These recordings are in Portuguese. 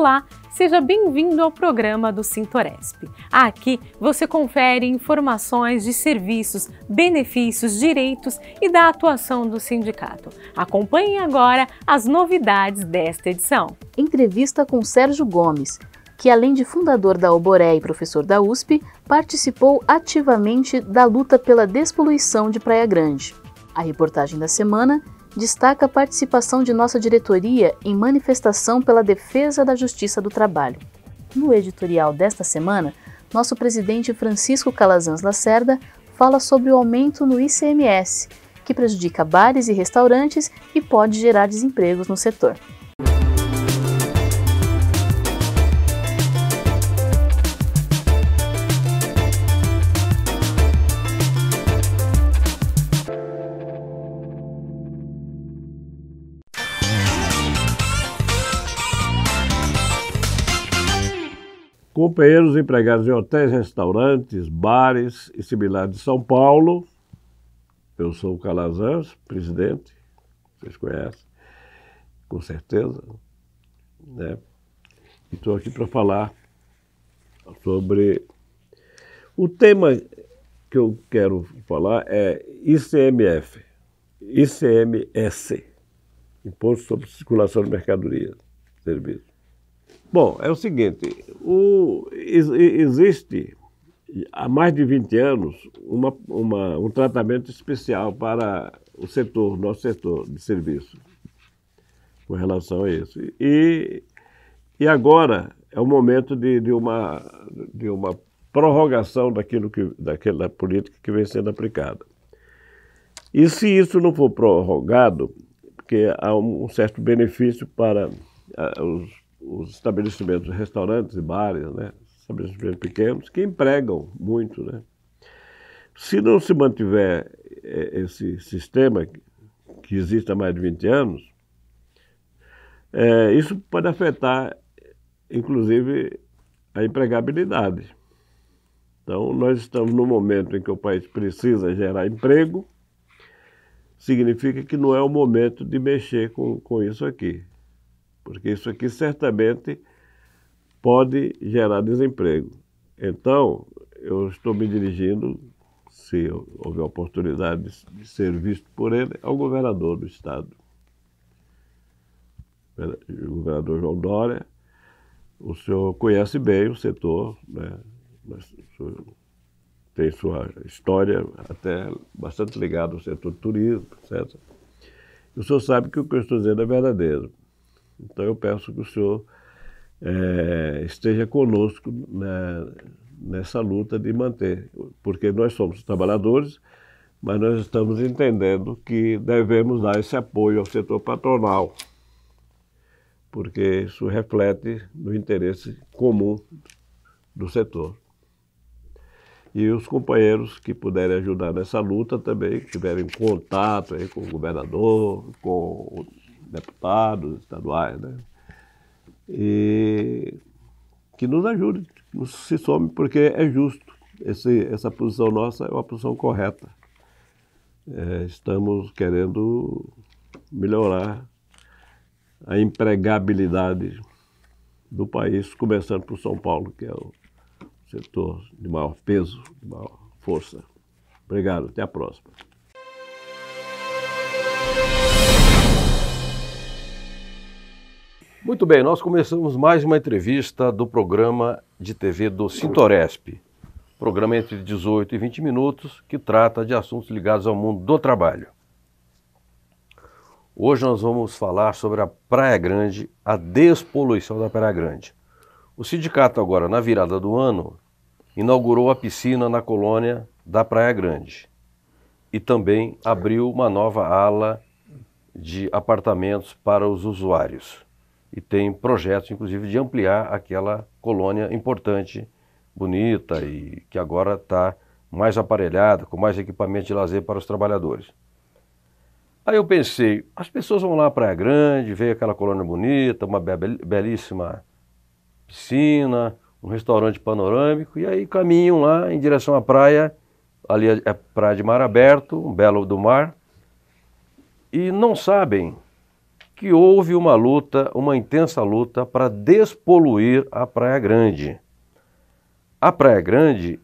Olá, seja bem-vindo ao programa do Sintoresp. Aqui você confere informações de serviços, benefícios, direitos e da atuação do sindicato. Acompanhe agora as novidades desta edição. Entrevista com Sérgio Gomes, que além de fundador da Oboré e professor da USP, participou ativamente da luta pela despoluição de Praia Grande. A reportagem da semana destaca a participação de nossa diretoria em manifestação pela defesa da Justiça do Trabalho. No editorial desta semana, nosso presidente Francisco Calazans Lacerda fala sobre o aumento no ICMS, que prejudica bares e restaurantes e pode gerar desempregos no setor. Companheiros empregados em hotéis, restaurantes, bares e similares de São Paulo, eu sou o Calazans, presidente, vocês conhecem, com certeza, né? E estou aqui para falar sobre... O tema que eu quero falar é ICMS, Imposto sobre Circulação de Mercadorias e Serviços. Bom, é o seguinte, existe há mais de 20 anos um tratamento especial para o setor, nosso setor de serviço, com relação a isso. E agora é o momento de uma prorrogação daquela política que vem sendo aplicada. E se isso não for prorrogado, porque há um certo benefício para os estabelecimentos, restaurantes e bares, né? Estabelecimentos pequenos, que empregam muito, né? Se não se mantiver esse sistema que existe há mais de 20 anos, isso pode afetar, inclusive, a empregabilidade. Então, nós estamos num momento em que o país precisa gerar emprego, significa que não é o momento de mexer com isso aqui. Porque isso aqui certamente pode gerar desemprego. Então, eu estou me dirigindo, se houver oportunidade de ser visto por ele, ao governador do estado. O governador João Dória, o senhor conhece bem o setor, né? Mas o senhor tem sua história até bastante ligada ao setor do turismo, etc. E o senhor sabe que o que eu estou dizendo é verdadeiro. Então eu peço que o senhor esteja conosco nessa luta de manter, porque nós somos trabalhadores, mas nós estamos entendendo que devemos dar esse apoio ao setor patronal, porque isso reflete no interesse comum do setor. E os companheiros que puderem ajudar nessa luta também, que tiverem contato aí com o governador, com deputados estaduais, né? E que nos ajude, que se some, porque é justo. Essa posição nossa é uma posição correta. Estamos querendo melhorar a empregabilidade do país, começando por São Paulo, que é o setor de maior peso, de maior força. Obrigado, até a próxima. Muito bem, nós começamos mais uma entrevista do programa de TV do Sintoresp, programa entre 18 e 20 minutos que trata de assuntos ligados ao mundo do trabalho. Hoje nós vamos falar sobre a Praia Grande, a despoluição da Praia Grande. O sindicato agora, na virada do ano, inaugurou a piscina na colônia da Praia Grande e também abriu uma nova ala de apartamentos para os usuários. E tem projetos, inclusive, de ampliar aquela colônia importante, bonita e que agora está mais aparelhada, com mais equipamento de lazer para os trabalhadores. Aí eu pensei, as pessoas vão lá à Praia Grande, veem aquela colônia bonita, uma belíssima piscina, um restaurante panorâmico, e aí caminham lá em direção à praia, ali é praia de mar aberto, um belo do mar, e não sabem que houve uma luta, uma intensa luta para despoluir a Praia Grande. A Praia Grande,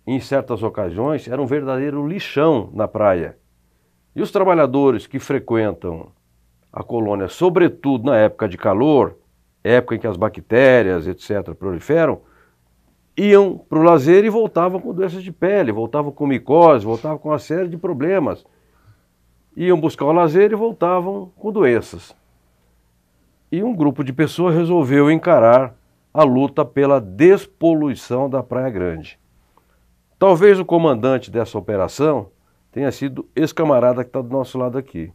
em certas ocasiões, era um verdadeiro lixão na praia. E os trabalhadores que frequentam a colônia, sobretudo na época de calor, época em que as bactérias, etc., proliferam, iam para o lazer e voltavam com doenças de pele, voltavam com micose, voltavam com uma série de problemas. Iam buscar o lazer e voltavam com doenças. E um grupo de pessoas resolveu encarar a luta pela despoluição da Praia Grande. Talvez o comandante dessa operação tenha sido esse camarada que está do nosso lado aqui,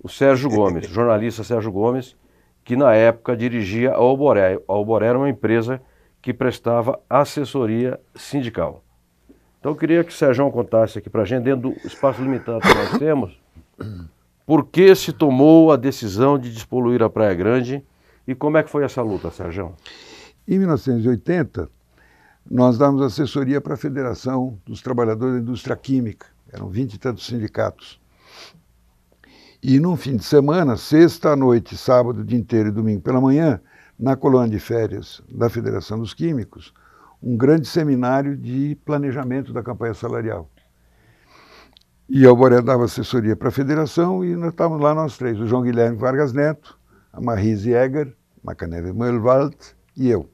o Sérgio Gomes, jornalista Sérgio Gomes, que na época dirigia a Alboré. A Alboré era uma empresa que prestava assessoria sindical. Então eu queria que o Sérgio contasse aqui para a gente, dentro do espaço limitado que nós temos, por que se tomou a decisão de despoluir a Praia Grande e como é que foi essa luta, Sérgio? Em 1980, nós dávamos assessoria para a Federação dos Trabalhadores da Indústria Química, eram 20 e tantos sindicatos. E num fim de semana, sexta à noite, sábado, dia inteiro e domingo pela manhã, na colônia de férias da Federação dos Químicos, um grande seminário de planejamento da campanha salarial. E a Alboré dava assessoria para a federação e nós estávamos lá nós três, o João Guilherme Vargas Neto, a Marise Egger, Macaneve Moelwald e eu.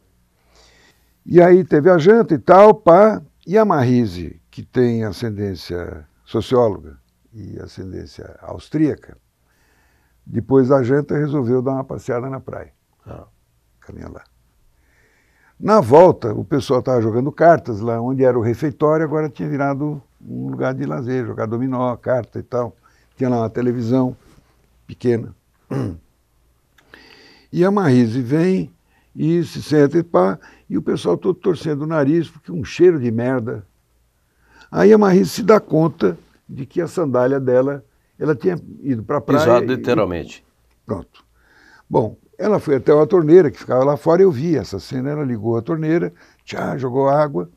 E aí teve a janta e tal, pá, e a Marise, que tem ascendência socióloga e ascendência austríaca, depois da janta resolveu dar uma passeada na praia. Caminha lá. Na volta, o pessoal estava jogando cartas lá, onde era o refeitório, agora tinha virado um lugar de lazer, jogar dominó, carta e tal. Tinha lá uma televisão pequena. E a Marise vem e se senta e pá, e o pessoal todo torcendo o nariz, porque um cheiro de merda. Aí a Marise se dá conta de que a sandália dela, ela tinha ido para a praia. Pisado literalmente. Pronto. Bom, ela foi até uma torneira que ficava lá fora, eu vi essa cena, ela ligou a torneira, tchá, jogou água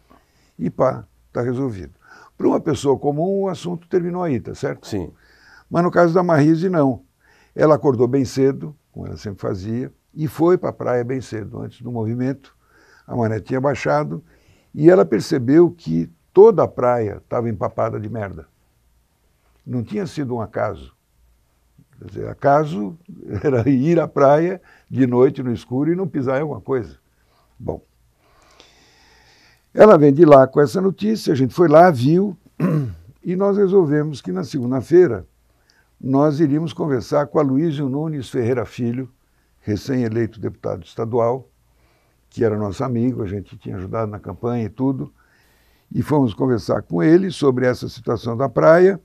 e pá, está resolvido. Para uma pessoa comum, o assunto terminou aí, tá certo? Sim. Mas no caso da Marise, não. Ela acordou bem cedo, como ela sempre fazia, e foi para a praia bem cedo, antes do movimento. A maré tinha baixado e ela percebeu que toda a praia estava empapada de merda. Não tinha sido um acaso. Quer dizer, acaso era ir à praia de noite no escuro e não pisar em alguma coisa. Bom, ela vem de lá com essa notícia, a gente foi lá, viu, e nós resolvemos que na segunda-feira nós iríamos conversar com Aloysio Nunes Ferreira Filho, recém-eleito deputado estadual, que era nosso amigo, a gente tinha ajudado na campanha e tudo, e fomos conversar com ele sobre essa situação da praia.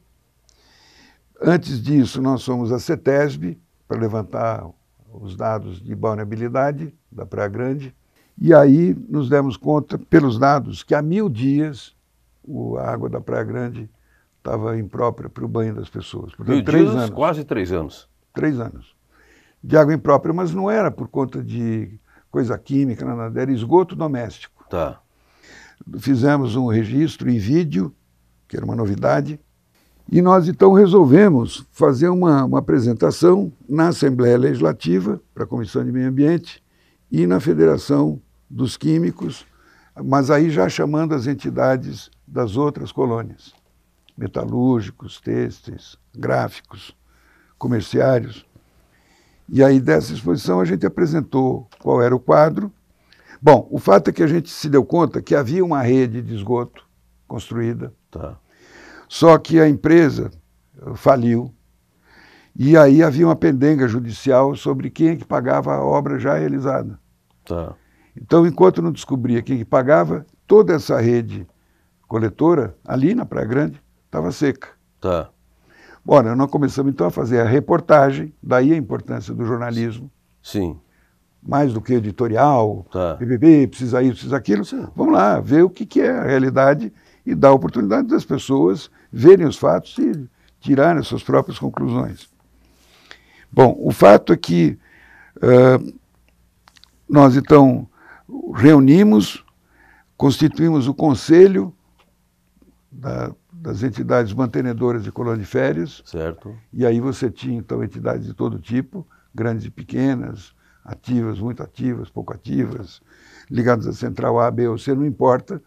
Antes disso, nós fomos à CETESB para levantar os dados de vulnerabilidade da Praia Grande, e aí nos demos conta, pelos dados, que há 1000 dias a água da Praia Grande estava imprópria para o banho das pessoas. Portanto, 1000 3 dias, anos. quase 3 anos. 3 anos. De água imprópria, mas não era por conta de coisa química, nada, era esgoto doméstico. Tá. Fizemos um registro em vídeo, que era uma novidade, e nós então resolvemos fazer uma apresentação na Assembleia Legislativa, para a Comissão de Meio Ambiente, e na Federação dos Químicos, mas aí já chamando as entidades das outras colônias, metalúrgicos, têxteis, gráficos, comerciários. E aí dessa exposição a gente apresentou qual era o quadro. Bom, o fato é que a gente se deu conta que havia uma rede de esgoto construída, Tá. só que a empresa faliu, e aí havia uma pendenga judicial sobre quem é que pagava a obra já realizada. Tá. Então, enquanto não descobria quem que pagava, toda essa rede coletora, ali na Praia Grande, estava seca. Tá. Bora, nós começamos então a fazer a reportagem, daí a importância do jornalismo, Sim. mais do que editorial, Tá. PPP, precisa isso, precisa aquilo. Sim. Vamos lá, ver o que é a realidade e dar a oportunidade das pessoas verem os fatos e tirarem as suas próprias conclusões. Bom, o fato é que nós então reunimos, constituímos o conselho das entidades mantenedoras de colônia de férias, Certo. e aí você tinha então entidades de todo tipo, grandes e pequenas, ativas, muito ativas, pouco ativas, ligadas à central A, B ou C, não importa,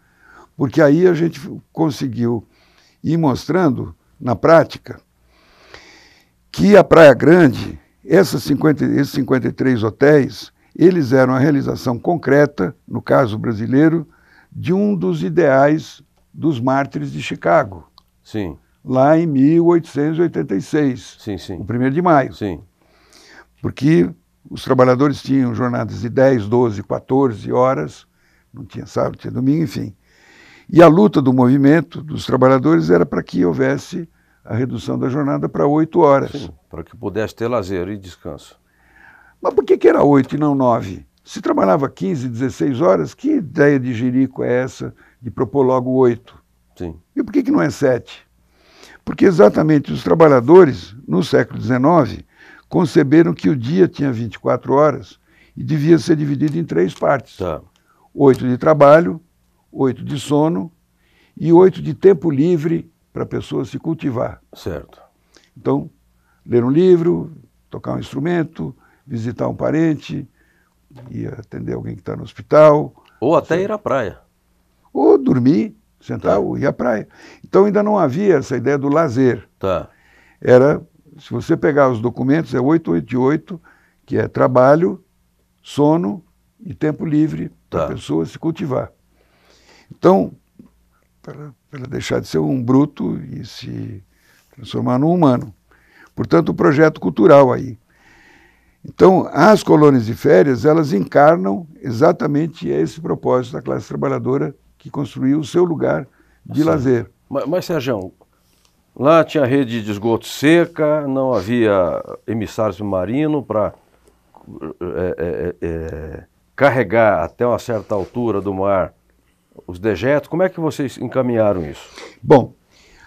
porque aí a gente conseguiu ir mostrando na prática que a Praia Grande, esses 53 hotéis, eles eram a realização concreta, no caso brasileiro, de um dos ideais dos mártires de Chicago. Sim. Lá em 1886, Sim, sim. o 1º de maio. Sim. Porque os trabalhadores tinham jornadas de 10, 12, 14 horas, não tinha sábado, tinha domingo, enfim. E a luta do movimento dos trabalhadores era para que houvesse a redução da jornada para 8 horas. Sim, para que pudesse ter lazer e descanso. Mas por que era 8 e não 9? Se trabalhava 15, 16 horas, que ideia de jirico é essa de propor logo 8? Sim. E por que não é 7? Porque exatamente os trabalhadores, no século XIX, conceberam que o dia tinha 24 horas e devia ser dividido em 3 partes. Tá. 8 de trabalho, 8 de sono e 8 de tempo livre para a pessoa se cultivar. Certo. Então, ler um livro, tocar um instrumento, visitar um parente, ir atender alguém que está no hospital. Ou até ir à praia. Ou dormir, sentar ou ir à praia. Então ainda não havia essa ideia do lazer. Tá. Era, se você pegar os documentos, é 888, que é trabalho, sono e tempo livre para a pessoa se cultivar. Então, para deixar de ser um bruto e se transformar num humano. Portanto, o projeto cultural aí. Então, as colônias de férias, elas encarnam exatamente esse propósito da classe trabalhadora que construiu o seu lugar de lazer. Mas, Sérgio, lá tinha rede de esgoto seca, não havia emissário submarino para carregar até uma certa altura do mar os dejetos. Como é que vocês encaminharam isso? Bom,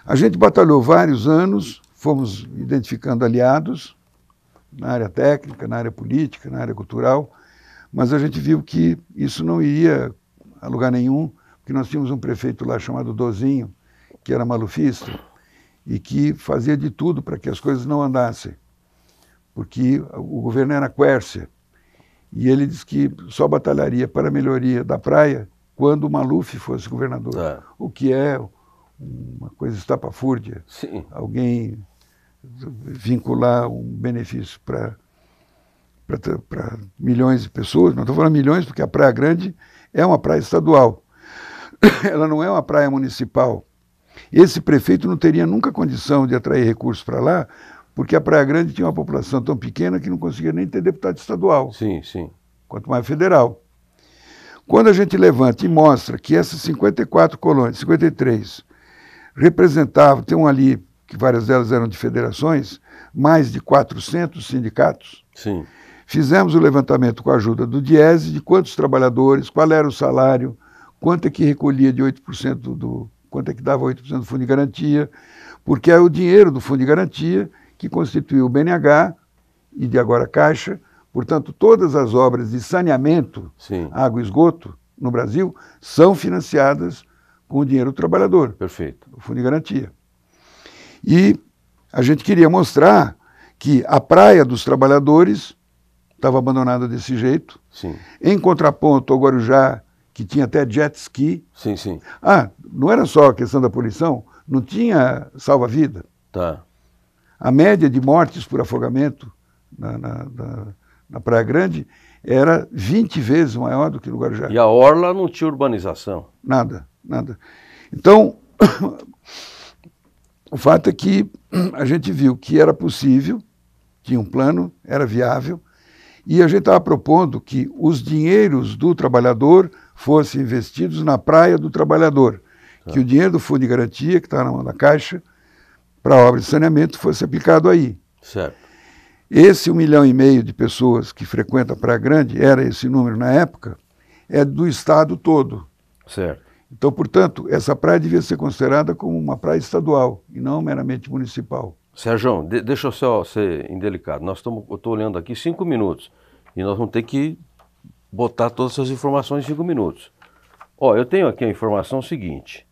a gente batalhou vários anos, fomos identificando aliados na área técnica, na área política, na área cultural, mas a gente viu que isso não iria a lugar nenhum, porque nós tínhamos um prefeito lá chamado Dozinho, que era malufista, e que fazia de tudo para que as coisas não andassem, porque o governo era quércia, e ele disse que só batalharia para a melhoria da praia quando o Maluf fosse governador, o que é uma coisa estapafúrdia. Sim. Alguém vincular um benefício para milhões de pessoas, não estou falando milhões porque a Praia Grande é uma praia estadual, ela não é uma praia municipal. Esse prefeito não teria nunca condição de atrair recursos para lá, porque a Praia Grande tinha uma população tão pequena que não conseguia nem ter deputado estadual, sim, sim, quanto mais federal. Quando a gente levanta e mostra que essas 54 colônias, 53, representavam, tem um ali, que várias delas eram de federações, mais de 400 sindicatos. Sim. Fizemos o levantamento com a ajuda do Diese de quantos trabalhadores, qual era o salário, quanto é que recolhia de 8% quanto é que dava 8% do fundo de garantia, porque é o dinheiro do fundo de garantia que constituiu o BNH e de agora a Caixa. Portanto, todas as obras de saneamento, sim, água e esgoto no Brasil são financiadas com o dinheiro do trabalhador. Perfeito. O fundo de garantia. E a gente queria mostrar que a praia dos trabalhadores estava abandonada desse jeito. Sim. Em contraponto ao Guarujá, que tinha até jet ski. Sim, sim. Ah, não era só a questão da poluição, não tinha salva-vida. Tá. A média de mortes por afogamento na Praia Grande era 20 vezes maior do que no Guarujá. E a orla não tinha urbanização? Nada, nada. Então, o fato é que a gente viu que era possível, tinha um plano, era viável, e a gente estava propondo que os dinheiros do trabalhador fossem investidos na praia do trabalhador, que o dinheiro do fundo de garantia, que está na mão da Caixa, para a obra de saneamento, fosse aplicado aí. Certo. Esse 1,5 milhão de pessoas que frequentam a Praia Grande, era esse número na época, é do estado todo. Certo. Então, portanto, essa praia devia ser considerada como uma praia estadual e não meramente municipal. Sérgio, deixa eu só ser indelicado. Eu estou olhando aqui 5 minutos e nós vamos ter que botar todas essas informações em 5 minutos. Ó, eu tenho aqui a informação seguinte.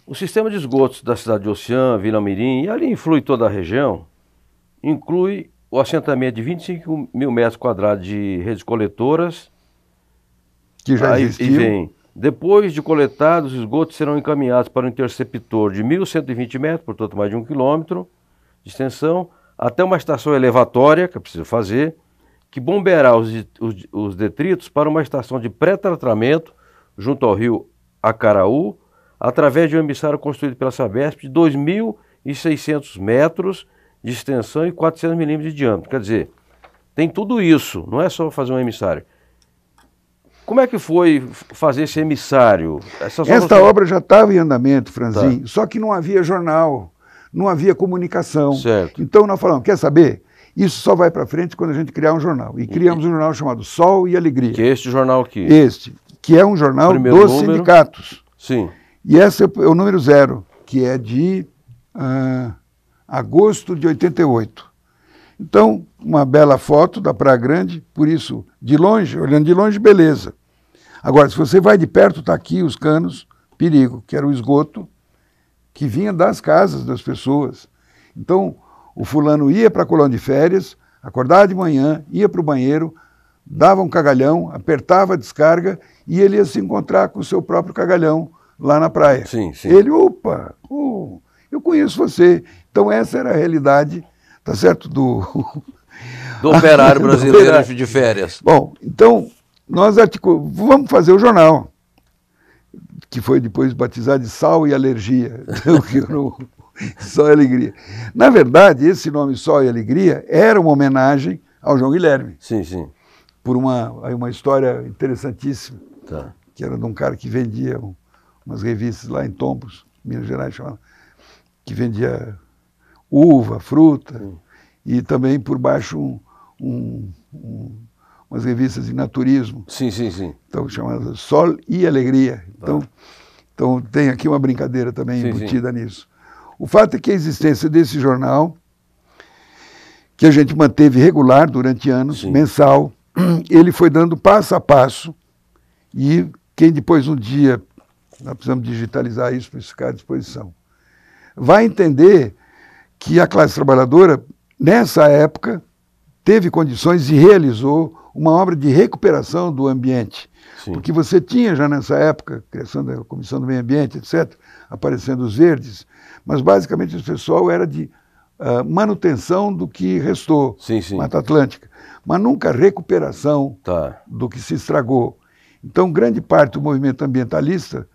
O sistema de esgotos da cidade de Oceã, Vila Mirim, e ali influi toda a região, inclui o assentamento de 25 mil metros quadrados de redes coletoras. Que já E existiam. vem, depois de coletados, os esgotos serão encaminhados para um interceptor de 1.120 metros, portanto mais de 1 quilômetro de extensão, até uma estação elevatória, que é preciso fazer, que bombeará os detritos para uma estação de pré-tratamento junto ao rio Acaraú, através de um emissário construído pela Sabesp de 2.600 metros de extensão e 400 milímetros de diâmetro. Quer dizer, tem tudo isso, não é só fazer um emissário. Como é que foi fazer esse emissário? Esta obra já estava em andamento, Franzin, só que não havia jornal, não havia comunicação. Certo. Então nós falamos, quer saber? Isso só vai para frente quando a gente criar um jornal. E criamos um jornal chamado Sol e Alegria. Que é este jornal aqui. Este, que é um jornal Primeiro dos número. sindicatos. Sim. E esse é o número 0, que é de agosto de 88. Então, uma bela foto da Praia Grande, por isso, de longe, olhando de longe, beleza. Agora, se você vai de perto, está aqui os canos, perigo, que era o esgoto que vinha das casas das pessoas. Então, o fulano ia para a colônia de férias, acordava de manhã, ia para o banheiro, dava um cagalhão, apertava a descarga e ele ia se encontrar com o seu próprio cagalhão lá na praia. Sim, sim. Ele, opa, eu conheço você. Então, essa era a realidade, tá certo? Do operário brasileiro de férias. Bom, então, nós vamos fazer o jornal, que foi depois batizado de Sal e Alergia. Sol e Alegria. Na verdade, esse nome Sol e Alegria era uma homenagem ao João Guilherme. Sim, sim. Por uma história interessantíssima, Tá. que era de um cara que vendia umas revistas lá em Tombos, Minas Gerais, que vendia uva, fruta, e também por baixo umas revistas de naturismo. Sim, sim, sim. Então, chamada Sol e Alegria. Então tem aqui uma brincadeira também embutida nisso. O fato é que a existência desse jornal, que a gente manteve regular durante anos, mensal, ele foi dando passo a passo, e quem depois um dia, nós precisamos digitalizar isso para ficar à disposição, vai entender que a classe trabalhadora, nessa época, teve condições e realizou uma obra de recuperação do ambiente. Sim. Porque você tinha já nessa época, criação da Comissão do Meio Ambiente, etc., aparecendo os verdes, mas basicamente o pessoal era de manutenção do que restou, Mata Atlântica, mas nunca recuperação do que se estragou. Então, grande parte do movimento ambientalista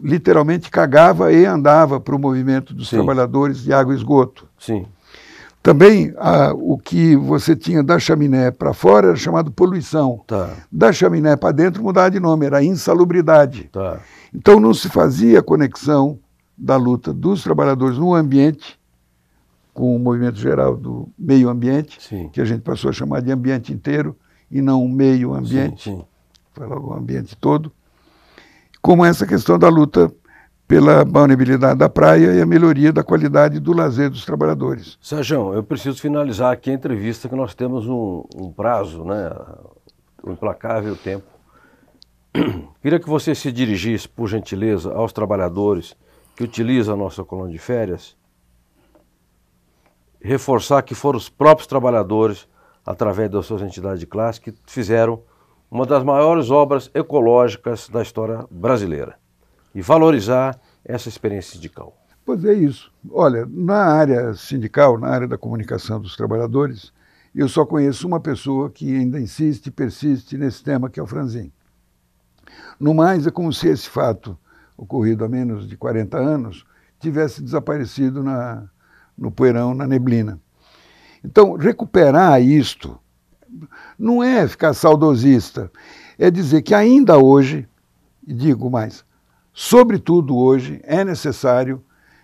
literalmente cagava e andava para o movimento dos trabalhadores de água e esgoto. Sim. Também o que você tinha da chaminé para fora era chamado poluição. Da chaminé para dentro mudava de nome, era insalubridade. Então não se fazia conexão da luta dos trabalhadores no ambiente com o movimento geral do meio ambiente, que a gente passou a chamar de ambiente inteiro e não meio ambiente, foi logo o ambiente todo, como essa questão da luta pela balneabilidade da praia e a melhoria da qualidade do lazer dos trabalhadores. Sérgio, eu preciso finalizar aqui a entrevista, que nós temos um prazo, né, um implacável tempo. Queria que você se dirigisse, por gentileza, aos trabalhadores que utilizam a nossa colônia de férias, reforçar que foram os próprios trabalhadores, através das suas entidades de classe, que fizeram uma das maiores obras ecológicas da história brasileira. E valorizar essa experiência sindical. Pois é isso. Olha, na área sindical, na área da comunicação dos trabalhadores, eu só conheço uma pessoa que ainda insiste e persiste nesse tema, que é o Franzin. No mais, é como se esse fato, ocorrido há menos de 40 anos, tivesse desaparecido no poeirão, na neblina. Então, recuperar isto não é ficar saudosista, é dizer que ainda hoje, e digo mais, sobretudo hoje, é necessário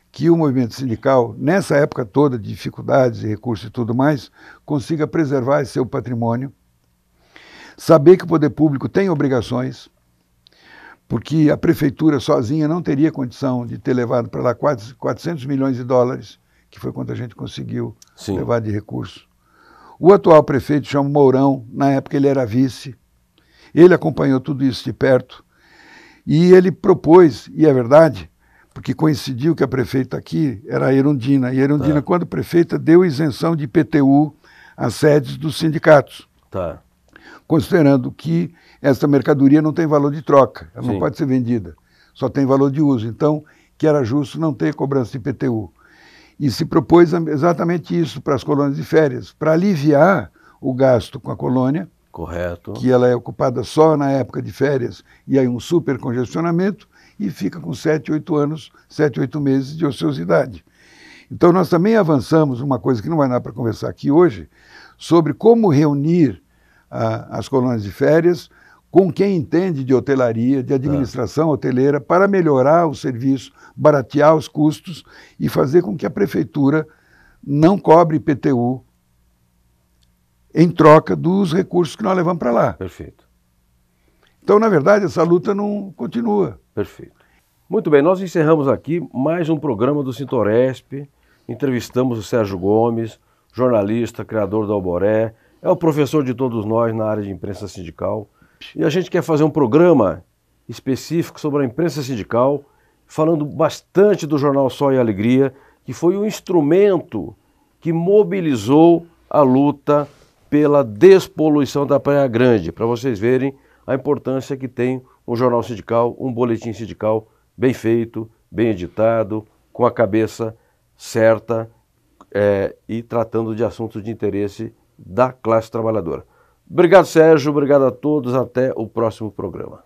que o movimento sindical, nessa época toda de dificuldades e recursos e tudo mais, consiga preservar esse seu patrimônio, saber que o poder público tem obrigações, porque a prefeitura sozinha não teria condição de ter levado para lá 400 milhões de dólares, que foi quanto a gente conseguiu levar de recursos. O atual prefeito chama Mourão, na época ele era vice, ele acompanhou tudo isso de perto, e ele propôs, e é verdade, porque coincidiu que a prefeita aqui era a Erundina, e a Erundina, quando prefeita, deu isenção de IPTU as sedes dos sindicatos, Tá. considerando que essa mercadoria não tem valor de troca, ela Sim. não pode ser vendida, só tem valor de uso. Então, que era justo não ter cobrança de IPTU. E se propôs exatamente isso para as colônias de férias, para aliviar o gasto com a colônia, Correto. que ela é ocupada só na época de férias, e aí um super congestionamento, e fica com 7, 8 anos, 7, 8 meses de ociosidade. Então nós também avançamos, uma coisa que não vai dar para conversar aqui hoje, sobre como reunir as colônias de férias com quem entende de hotelaria, de administração hoteleira, para melhorar o serviço, baratear os custos e fazer com que a prefeitura não cobre IPTU em troca dos recursos que nós levamos para lá. Perfeito. Então, na verdade, essa luta não continua. Perfeito. Muito bem, nós encerramos aqui mais um programa do Sintoresp. Entrevistamos o Sérgio Gomes, jornalista, criador da Alboré, é o professor de todos nós na área de imprensa sindical. E a gente quer fazer um programa específico sobre a imprensa sindical, falando bastante do jornal Sol e Alegria, que foi o instrumento que mobilizou a luta pela despoluição da Praia Grande, para vocês verem a importância que tem um jornal sindical, um boletim sindical bem feito, bem editado, com a cabeça certa e tratando de assuntos de interesse da classe trabalhadora. Obrigado, Sérgio, obrigado a todos, até o próximo programa.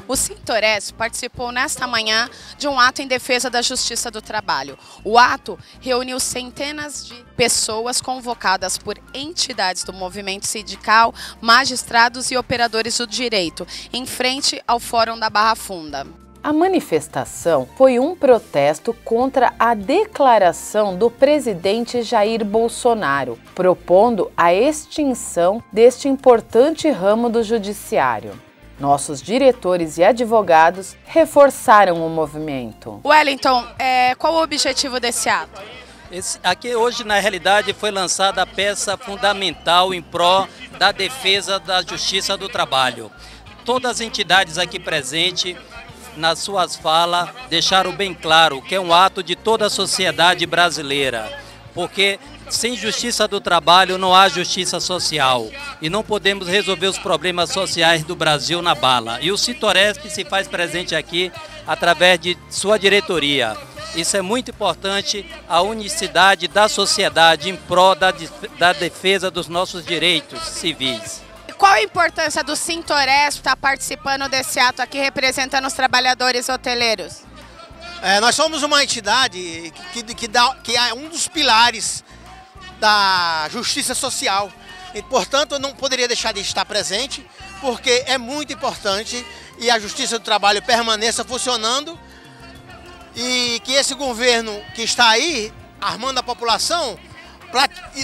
O Sintoresp participou nesta manhã de um ato em defesa da Justiça do Trabalho. O ato reuniu centenas de pessoas convocadas por entidades do movimento sindical, magistrados e operadores do direito, em frente ao Fórum da Barra Funda. A manifestação foi um protesto contra a declaração do presidente Jair Bolsonaro, propondo a extinção deste importante ramo do judiciário. Nossos diretores e advogados reforçaram o movimento. Wellington, qual o objetivo desse ato? Aqui hoje, na realidade, foi lançada a peça fundamental em pró da defesa da Justiça do Trabalho. Todas as entidades aqui presentes, nas suas falas, deixaram bem claro que é um ato de toda a sociedade brasileira, porque sem justiça do trabalho não há justiça social e não podemos resolver os problemas sociais do Brasil na bala. E o Sintoresp se faz presente aqui através de sua diretoria. Isso é muito importante, a unicidade da sociedade em prol da defesa dos nossos direitos civis. Qual a importância do Sintoresp estar participando desse ato aqui, representando os trabalhadores hoteleiros? Nós somos uma entidade que é um dos pilares da justiça social e, portanto, eu não poderia deixar de estar presente, porque é muito importante e a Justiça do Trabalho permaneça funcionando e que esse governo que está aí, armando a população,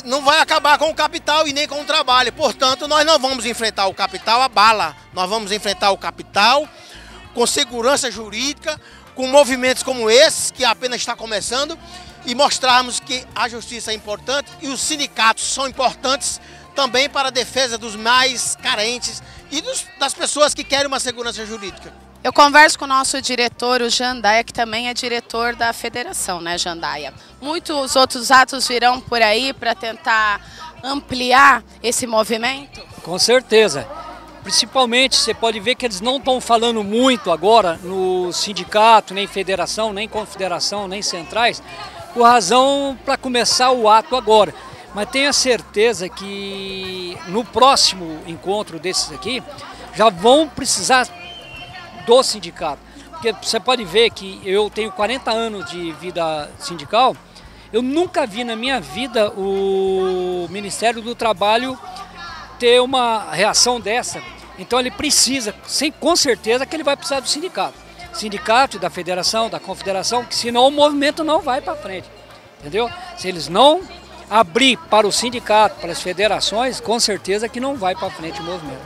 não vai acabar com o capital e nem com o trabalho. Portanto, nós não vamos enfrentar o capital à bala, nós vamos enfrentar o capital com segurança jurídica, com movimentos como esse, que apenas está começando, e mostrarmos que a justiça é importante e os sindicatos são importantes também para a defesa dos mais carentes e das pessoas que querem uma segurança jurídica. Eu converso com o nosso diretor, o Jandaia, que também é diretor da federação, né, Jandaia? Muitos outros atos virão por aí para tentar ampliar esse movimento? Com certeza. Principalmente, você pode ver que eles não estão falando muito agora no sindicato, nem federação, nem confederação, nem centrais, por razão para começar o ato agora. Mas tenha certeza que no próximo encontro desses aqui, já vão precisar do sindicato. Porque você pode ver que eu tenho 40 anos de vida sindical, eu nunca vi na minha vida o Ministério do Trabalho ter uma reação dessa. Então ele precisa, com certeza que ele vai precisar do sindicato. Sindicato, da federação, da confederação, que senão o movimento não vai para frente, entendeu? Se eles não abrir para o sindicato, para as federações, com certeza que não vai para frente o movimento.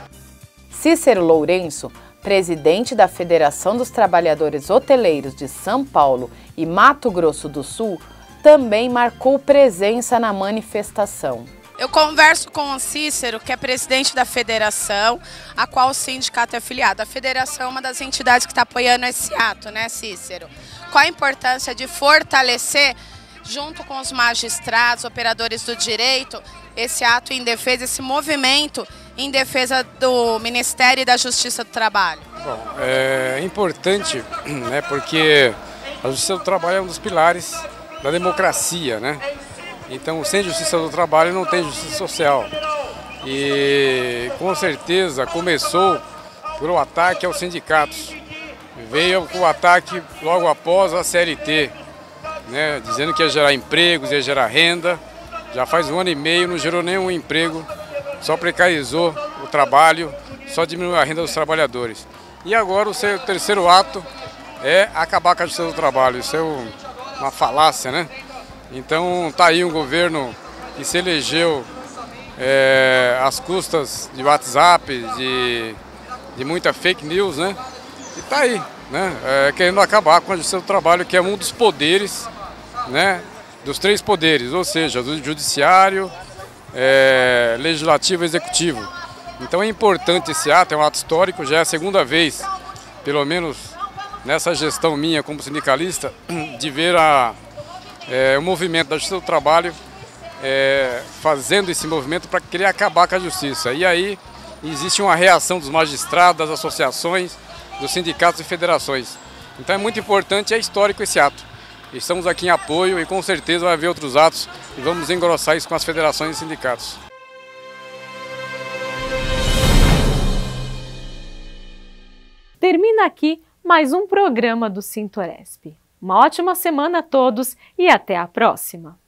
Cícero Lourenço, presidente da Federação dos Trabalhadores Hoteleiros de São Paulo e Mato Grosso do Sul, também marcou presença na manifestação. Eu converso com o Cícero, que é presidente da federação, a qual o sindicato é afiliado. A federação é uma das entidades que está apoiando esse ato, né, Cícero? Qual a importância de fortalecer, junto com os magistrados, operadores do direito, esse ato em defesa, esse movimento em defesa do Ministério e da Justiça do Trabalho? Bom, é importante, né, porque a Justiça do Trabalho é um dos pilares da democracia, né? Então, sem justiça do trabalho não tem justiça social. E com certeza começou pelo ataque aos sindicatos. Veio com o ataque logo após a CLT, né, dizendo que ia gerar empregos, ia gerar renda. Já faz 1 ano e meio, não gerou nenhum emprego, só precarizou o trabalho, só diminuiu a renda dos trabalhadores. E agora o seu terceiro ato é acabar com a justiça do trabalho. Isso é uma falácia, né? Então tá aí um governo que se elegeu às custas de WhatsApp, de muita fake news, né? E tá aí, né? Querendo acabar com a justiça do trabalho, que é um dos poderes, né? Dos 3 poderes, ou seja, do judiciário, legislativo e executivo. Então é importante esse ato, é um ato histórico, já é a 2ª vez, pelo menos nessa gestão minha como sindicalista, de ver o movimento da Justiça do Trabalho fazendo esse movimento para querer acabar com a justiça. E aí existe uma reação dos magistrados, das associações, dos sindicatos e federações. Então é muito importante, é histórico esse ato. Estamos aqui em apoio e com certeza vai haver outros atos e vamos engrossar isso com as federações e sindicatos. Termina aqui mais um programa do Sintoresp. Uma ótima semana a todos e até a próxima!